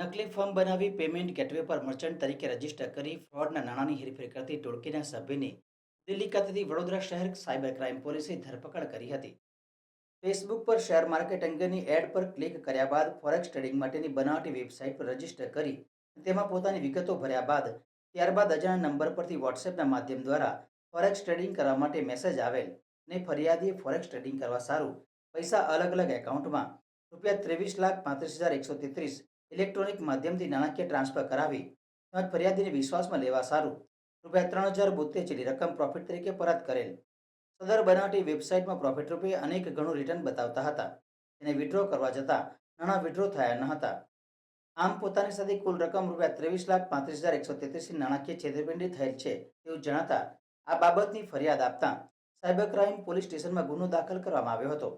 નકલી ફોર્મ બનાવી payment gateway પર મર્ચન્ટ તરીકે રજીસ્ટર કરી ફ્રોડના નાણાંની હેરફેર કરતી ટોળકીના સભ્યની દિલ્હી ખાતેથી વડોદરા શહેર સાયબર ક્રાઇમ પોલીસે ધરપકડ કરી હતી. ફેસબુક પર શેર માર્કેટ અંગેની એડ પર ક્લિક કર્યા બાદ ફોરેક્સ ટ્રેડિંગ માટેની બનાવટી વેબસાઇટ પર રજીસ્ટર કરી તેમાં પોતાની વિગતો ભર્યા બાદ ત્યારબાદ અજાણ્યા નંબર પરથી વોટ્સએપના માધ્યમ દ્વારા ફોરેક્સ ટ્રેડિંગ કરવા માટે મેસેજ આવેલ ને ફરિયાદીએ ફોરેક્સ ટ્રેડિંગ કરવા સારું પૈસા અલગ અલગ એકાઉન્ટમાં ₹23,35,133 ઇલેક્ટ્રોનિક માધ્યમથી નાણાકીય ટ્રાન્સફર કરાવી તેમજ ફરિયાદીને વિશ્વાસમાં લેવા સારું ₹3,072 જેટલી રકમ પ્રોફિટ તરીકે પરત કરેલ. સદર બનાવટી વેબસાઇટમાં પ્રોફિટ રૂપે અનેક ગણું રિટર્ન બતાવતા હતા. તેને વિડ્રો કરવા જતાં નાણાં વિડ્રો થયા ન હતા. આમ પોતાની સાથે કુલ રકમ ₹23,35,133 નાણાકીય છેતરપિંડી થયેલ છે તેવું જણાતા આ બાબતની ફરિયાદ આપતા સાયબર ક્રાઇમ પોલીસ સ્ટેશનમાં ગુનો દાખલ કરવામાં આવ્યો હતો.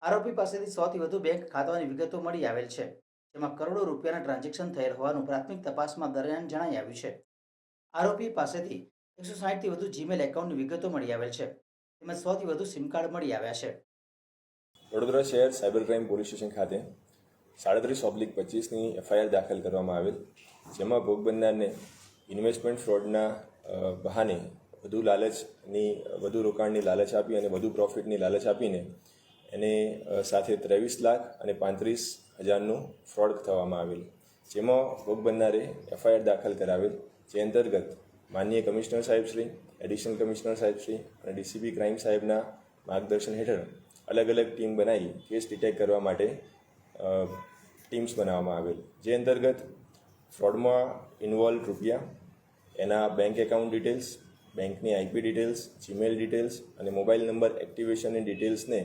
આરોપી પાસેથી 100થી વધુ બેંક ખાતાઓની વિગતો મળી આવેલ છે, જેમાં કરોડો રૂપિયાના ટ્રાન્ઝેક્શન થયેલ હોવાનું પ્રાથમિક તપાસમાં દરમિયાન જણાઈ આવ્યું છે. આરોપી પાસેથી 160થી વધુ જીમેલ એકાઉન્ટની વિગતો મળી આવેલ છે, તેમજ 100થી વધુ સિમ કાર્ડ મળી આવ્યા છે. વડોદરા શહેર સાયબર ક્રાઇમ પોલીસ સ્ટેશન ખાતે 37/25ની એફઆઈઆર દાખલ કરવામાં આવેલ, જેમાં ભોગ બનનારને ઇન્વેસ્ટમેન્ટ ફ્રોડના બહાને વધુ રોકાણની લાલચ આપી અને વધુ પ્રોફિટની લાલચ આપીને એને સાથે 23,35,000નું ફ્રોડ થવામાં આવેલ, જેમાં ભોગ બનનારે એફઆઈઆર દાખલ કરાવેલ, જે અંતર્ગત માનનીય કમિશનર સાહેબશ્રી, એડિશનલ કમિશનર સાહેબશ્રી અને ડીસીપી ક્રાઇમ સાહેબના માર્ગદર્શન હેઠળ અલગ અલગ ટીમ બનાવી કેસ ડિટેક્ટ કરવા માટે ટીમ્સ બનાવવામાં આવેલ, જે અંતર્ગત ફ્રોડમાં ઇન્વોલ્વ રૂપિયા, એના બેંક એકાઉન્ટ ડિટેલ્સ, બેંકની આઈપી ડિટેલ્સ, જીમેલ ડિટેલ્સ અને મોબાઈલ નંબર એક્ટિવેશનની ડિટેલ્સને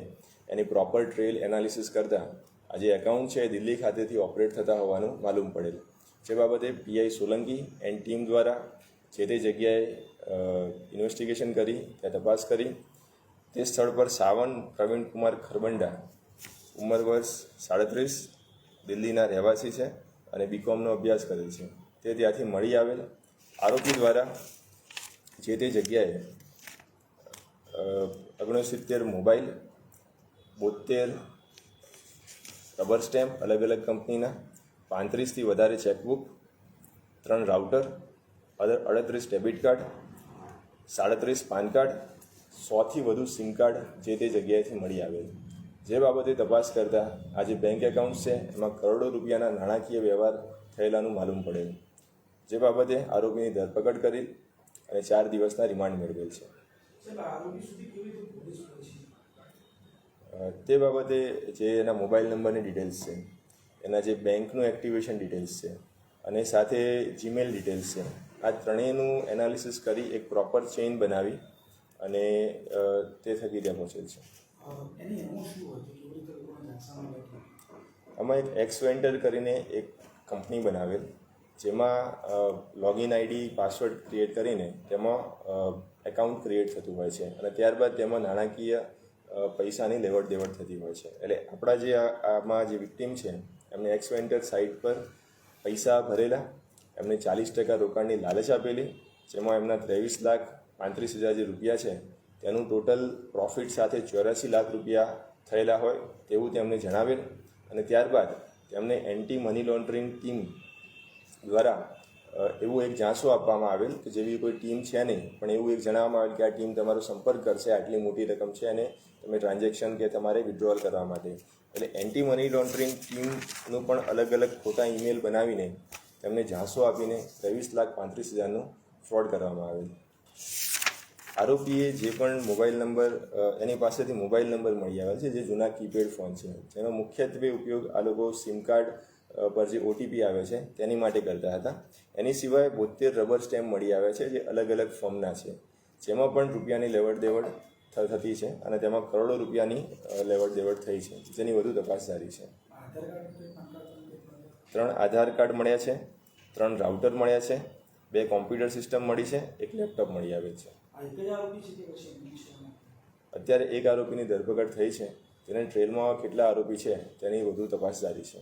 એની પ્રોપર ટ્રેલ એનાલિસિસ કરતાં આ જે એકાઉન્ટ છે એ દિલ્હી ખાતેથી ઓપરેટ થતા હોવાનું માલુમ પડેલ, જે બાબતે પીઆઈ સોલંકી એન્ડ ટીમ દ્વારા જે તે જગ્યાએ ઇન્વેસ્ટિગેશન કરી ત્યાં તપાસ કરી તે સ્થળ પર સાવન પ્રવીણકુમાર ખરબંડા, ઉંમર વર્ષ 37, દિલ્હીના રહેવાસી છે અને બીકોમનો અભ્યાસ કરેલ છે, તે ત્યાંથી મળી આવેલ. આરોપી દ્વારા જે તે જગ્યાએ 69 મોબાઈલ, 72 રબર સ્ટેમ્પ અલગ અલગ કંપનીના, 35થી વધારે chequebook, 3 router, 38 debit card, 37 PAN card, 100થી વધુ સિમ કાર્ડ જે તે જગ્યાએથી મળી આવેલ, જે બાબતે તપાસ કરતાં આ જે બેંક એકાઉન્ટ છે એમાં કરોડો રૂપિયાના નાણાકીય વ્યવહાર થયેલાનું માલુમ પડેલ, જે બાબતે આરોપીની ધરપકડ કરી અને 4 દિવસના રિમાન્ડ મેળવેલ છે. તે બાબતે જે એના મોબાઈલ નંબરની ડિટેલ્સ છે, એના જે બેંકનું એક્ટિવેશન ડિટેલ્સ છે અને સાથે જીમેલ ડિટેલ્સ છે, આ ત્રણેયનું એનાલિસિસ કરી એક પ્રોપર ચેઇન બનાવી અને તે થકી ત્યાં પહોંચેલ છે. આમાં એક એક્સવેન્ટર કરીને એક કંપની બનાવેલ, જેમાં લોગિન આઈડી પાસવર્ડ ક્રિએટ કરીને તેમાં એકાઉન્ટ ક્રિએટ થતું હોય છે અને ત્યારબાદ તેમાં નાણાકીય પૈસાની લેવડ દેવડ થતી હોય છે. એટલે આપણા જે આમાં જે વિક્ટીમ છે એમને એક્સવેન્ટર સાઇટ પર પૈસા ભરેલા, એમને 40% રોકાણની લાલચ આપેલી, જેમાં એમના 23,35,000 જે રૂપિયા છે તેનું ટોટલ પ્રોફિટ સાથે 84 લાખ રૂપિયા થયેલા હોય તેવું તેમને જણાવેલ અને ત્યારબાદ તેમને એન્ટી મની લોન્ડરિંગ ટીમ દ્વારા એવું એક ઝાંસો આપવામાં આવેલ કે જેવી કોઈ ટીમ છે નહીં, પણ એવું એક જણાવવામાં આવેલ કે આ ટીમ તમારો સંપર્ક કરશે, આટલી મોટી રકમ છે અને તમે ટ્રાન્ઝેક્શન કે તમારે વિડ્રોવલ કરવા માટે. એટલે એન્ટી મની લોન્ડરિંગ ટીમનું પણ અલગ અલગ ખોટા ઈમેલ બનાવીને તેમને ઝાંસો આપીને 23,35,000નું ફ્રોડ કરવામાં આવેલ. આરોપીએ જે પણ મોબાઈલ નંબર એની પાસેથી મોબાઈલ નંબર મળી આવેલ છે જે જૂના કીપેડ ફોન છે, જેનો મુખ્યત્વે ઉપયોગ આ લોકો સિમ કાર્ડ પર જે ઓટીપી આવે છે તેની માટે કરતા હતા. એની સિવાય 72 રબર સ્ટેમ્પ મળી આવે છે જે અલગ અલગ ફોર્મના છે, જેમાં પણ રૂપિયાની લેવડ દેવડ થતી છે અને તેમાં કરોડો રૂપિયાની લેવડ દેવડ થઈ છે, જેની વધુ તપાસ જારી છે. 3 આધાર કાર્ડ મળ્યા છે, 3 રાઉટર મળ્યા છે, 2 કોમ્પ્યુટર સિસ્ટમ મળી છે, 1 લેપટોપ મળી આવે છે. અત્યારે એક આરોપીની ધરપકડ થઈ છે, તેને ટ્રેલમાં કેટલા આરોપી છે તેની વધુ તપાસ જારી છે.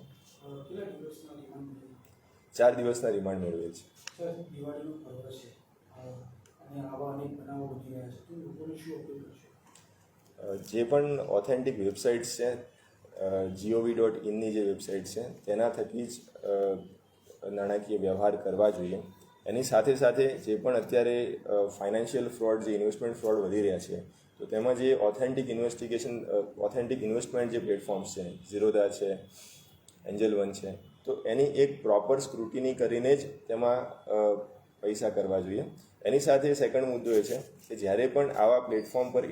4 દિવસના રિમાન્ડ મેળવેલ છે. જે પણ ઓથેન્ટિક વેબસાઇટ્સ છે, gov.inની જે વેબસાઇટ છે તેના થકી જ નાણાકીય વ્યવહાર કરવા જોઈએ. એની સાથે સાથે જે પણ અત્યારે ફાઇનાન્શિયલ ફ્રોડ, જે ઇન્વેસ્ટમેન્ટ ફ્રોડ વધી રહ્યા છે, તો તેમાં જે ઓથેન્ટિક ઇન્વેસ્ટમેન્ટ જે પ્લેટફોર્મ્સ છે, ઝીરોધા છે, એન્જલ વન છે, તો એની એક પ્રોપર સ્ક્રુટિની કરીને જ તેમાં પૈસા કરવા જોઈએ. એની સાથે સેકન્ડ મુદ્દો એ છે કે જ્યારે પણ આવા પ્લેટફોર્મ પર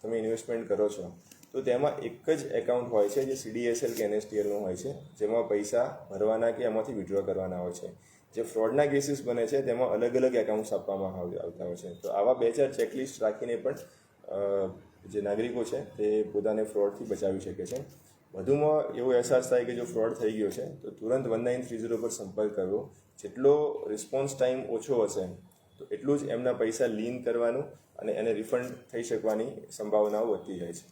તમે ઇન્વેસ્ટમેન્ટ કરો છો, તો તેમાં એક જ એકાઉન્ટ હોય છે જે CDSL કે NSDLનું હોય છે, જેમાં પૈસા ભરવાના કે એમાંથી વિડ્રો કરવાના હોય છે. જે ફ્રોડના કેસીસ બને છે તેમાં અલગ અલગ એકાઉન્ટ્સ આપવામાં આવતા હોય છે. તો આવા 2-4 ચેકલિસ્ટ રાખીને પણ જે નાગરિકો છે તે પોતાને ફ્રોડથી બચાવી શકે છે. વધુમાં એવો અહેસાસ થાય કે જો ફ્રોડ થઈ ગયો છે તો તુરંત 1930 પર સંપર્ક કરવો. જેટલો રિસ્પોન્સ ટાઈમ ઓછો હશે તો એટલું જ એમના પૈસા લીન કરવાનું અને એને રિફંડ થઈ શકવાની સંભાવનાઓ વધતી જાય છે.